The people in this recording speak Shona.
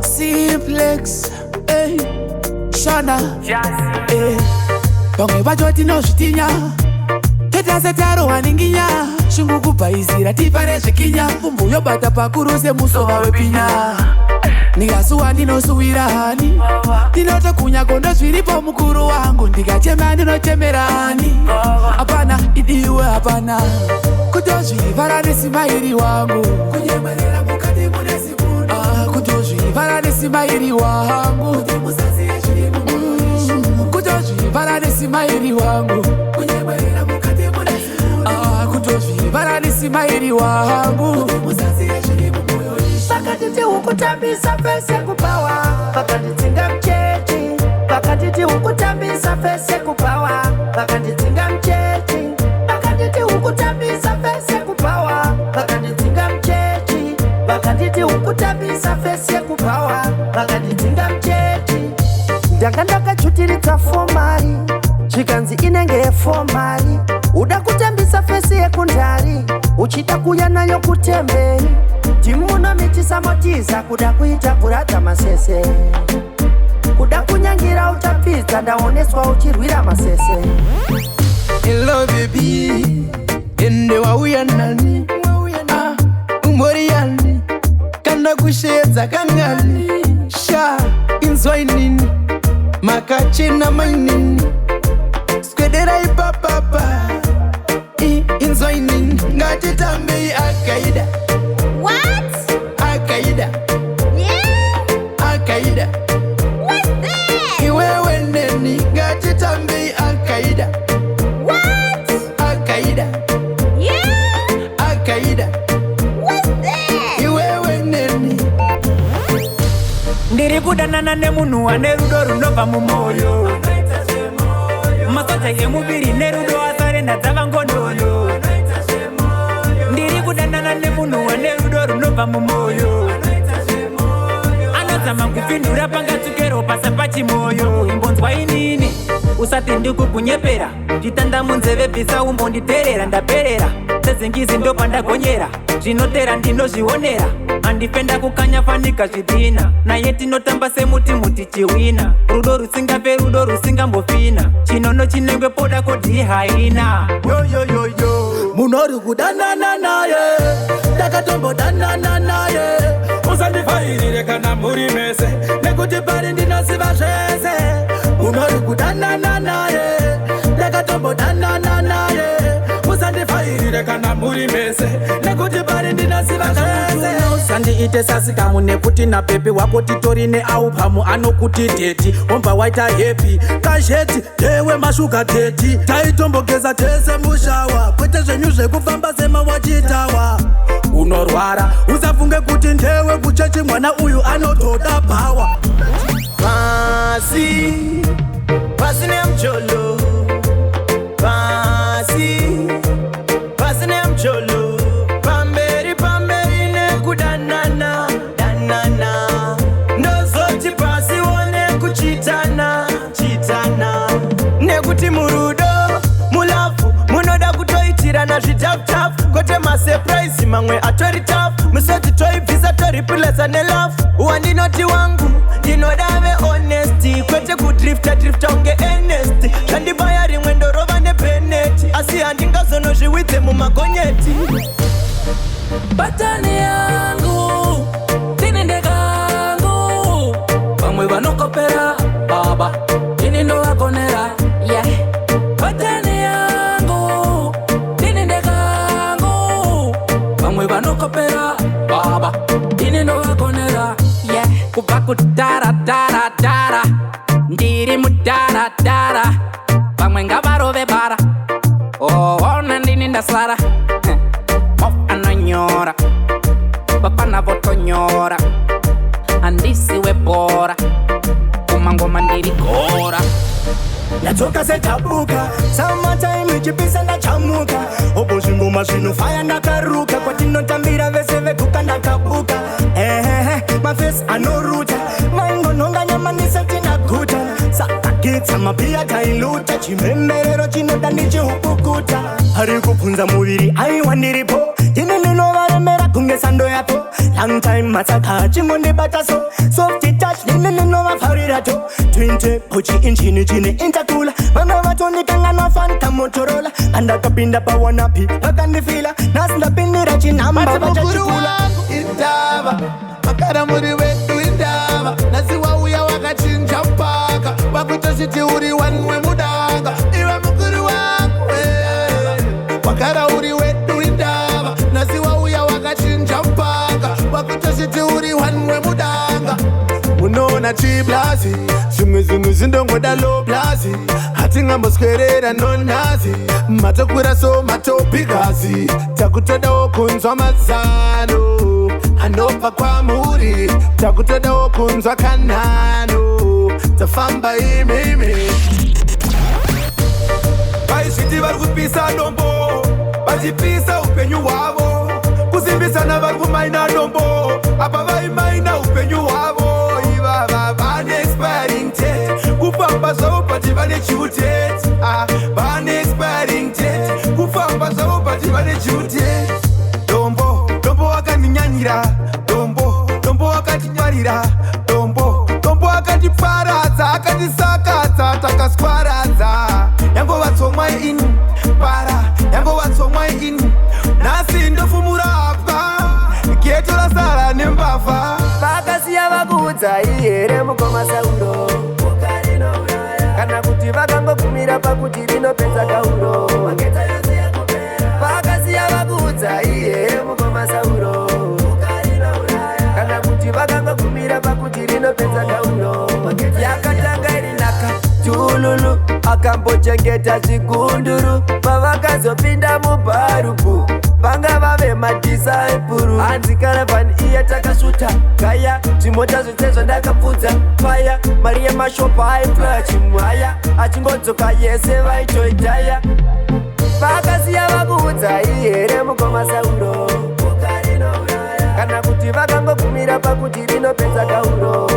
Simplex, Shana, Bamwe bajoti no shitinya Teta setaro waninginya Shungu kupaizira tipare shikinya Umbuyo bata pakuruse musova wepinya Nigasuwa ndino suwirani Ndinoto kunya kondo zviripo mukuru wangu Ndikachema ndinochemerani Apana idiwe apana Kutozvivara nesimairi wangu Kunyemerera mukati munesimuno Kutozvivara nesimairi wangu Kutozvivara nesimairi wangu Kunyemerera mukati munesimuno Kutozvivara nesimairi wangu Pakatiti ukutambisa fese kupawa Pakatitsinga mchechi Pakatiti ukutambisa fese kupawa Pakatitsinga mchechi Pakatiti ukutambisa fese kupawa Pakatitsinga mchechi Pakatiti ukutambisa fese kupawa Pakatitsinga mchechi Ndakandaka chutiritsa fomari Chikanzi inenge fomari Uda kutambisa fese yekundari Uchita kuya nayo kutemberi Timuno mitisa motiza kuda kuita kurata masese Kuda kunyangira utapita ndaoneswa uchirwira masese Hello baby Ende wauya nani Umori yani Kanda kushedza kangani Sha inzwa inini Makachena mainini Skwedera ipapapa Inzwa inini Ngati tambei akaida Akaida. Yeah. Akaida. What's that? Iwewe neni ngati tambi Akaida. What? Akaida. Yeah. Akaida. What's that? Iwewe neni. Ndiri kudanana nemunhu ane rudo runobva mumoyo Masoja yemuviri nerudo asarenda dzavangonono Ndiri kudanana nemunhu ane rudo runobva mumoyo Anozama kupindura pangatsukero pasa pachimoyo Imbonzwa inini usati ndikukunyepera Nditanda munzeve bvisa umbonditerera ndaperera Sezingizi ndopa ndagonyera Zvinotera ndinozvionera Handifenda kukanya fanika zvidhina Naye tinotamba semuti muti chiwina Rudo rusingafe rudo rusingambofina Chinono chinengwe poda kodi haina Yo yo yo yo Munori kudanana naye Takatombo danana naye Usandifairire kana muri mese Nekuti pari ndinosiva zvese Munori kudanana naye Takatombo danana naye Usandifairire kana muri mese Nekuti pari ndinosiva zvese Usandiite sasikamu nekuti na pepe wako titori neaupamu anokuti teti Womba waita happy Kasheti tewe mashuka teti Taitombogeza tese mushawa Kwete zvenyu zvekufamba sema wachitawa Unorwara usafunge kuti ndewe kuchechi mwana uyu anotoda pawa Pasi nemcholo Pasi nemcholo Pamberi nekudanana danana Ndozoti pasi one kuchitana Nekuti murudo mulafu munoda kutoitirana zvitafu Kote masurprise mamwe atori tafu Musoti toibvisa toripilesa nelafu Wandinoti wangu ndinodave honesty Kwete kudrifta unge earnest Zhandibaya rimwe ndorova nepeneti Asi handingazonozviwidze mumagonyeti Batani yangu Tinende kangu Pamwe vanokopera Baba Ini ndo wakonera Yeah. Batani yangu Tinende kangu Pamwe vanokopera Baba Ini ndo wakonera Yeah. Kupa kutara tara tara Ndiri mutara tara Pamwe ngavarove bara Ona ndini ndasara Anonyora Papana votonyora Andisiwe bora Kumangoma ndiri gora Yatoka setabuka Summertime ichipisa ndachamuka Obo zvingoma zvinofaya ndakaruka Kwatinotambira vese vekuka ndakabuka My face anoruta Maingononga nyama nisati naguta Saka Gitsa mapia tailuta chimemberero chinoda ndichihupukuta ari kupfunza muviri aiwandiripo ini ndinovaremera kunge sando yapo long time matsaka chingondibata so soft touch ini ndinovapfarirato twinte pochi inchini chine intakula vana vatonikanganwa fanta motorola andakapinda pawanapi vakandifila nasi ndapindira chinhamba vachachikula indava makara muri wedu indava nasi wauya wakachinja mpaka wakutositi uri wanwe mudanga iwe mukuru wakwe makara uri wedu indava nasi wauya wakachinja mpaka wakutositi uri wanwe mudanga unoona chiblazi zvimwe zvinhu zvindongoda low blazi hatingamboswerera nonhazi matokwira so matopikazi takutodawo kunzwa mazano anobva kwamuri takutodawo kunzwa kanhano tafamba imimi vaizviti vari kupisa dombo vachipisa upenyu hwavo kusimbisana vari kumaina dombo apa vaimaina upenyu hwavo ivava vane expiring date kufamba zvavo bati vane due date vane expiring date kufamba zvavo bati vane due date dombo wakandinyanyira dombo wakatinyarira dombo akatiparadza akatisakadza takaswaradza yangovatsomwai ini para yangovatsomwai ini nhasi ndofumura apa geto rasara nembavha vakasiya vakuudzai here mukomasauro kana kuti vakangogumira pakuti rinopedza kauro vakasiya vakuudzai here mukomasauro kana kuti vakangogumira pakuti rinopedza kauro yakatanga iri naka tululu akambochengeta zvigunduru pavakazopinda mubharuku vanga vave madisaipuru hanzi karavhani iya takasvuta gaya zvimota zvose zvandakapfudza faya mari yemashopa aipfuya chimwaya achingodzoka yese vaitoidhaya vakasiya vakuudzai here mukomasauro kana kuti vakangogumira pakuti rinopedza kauro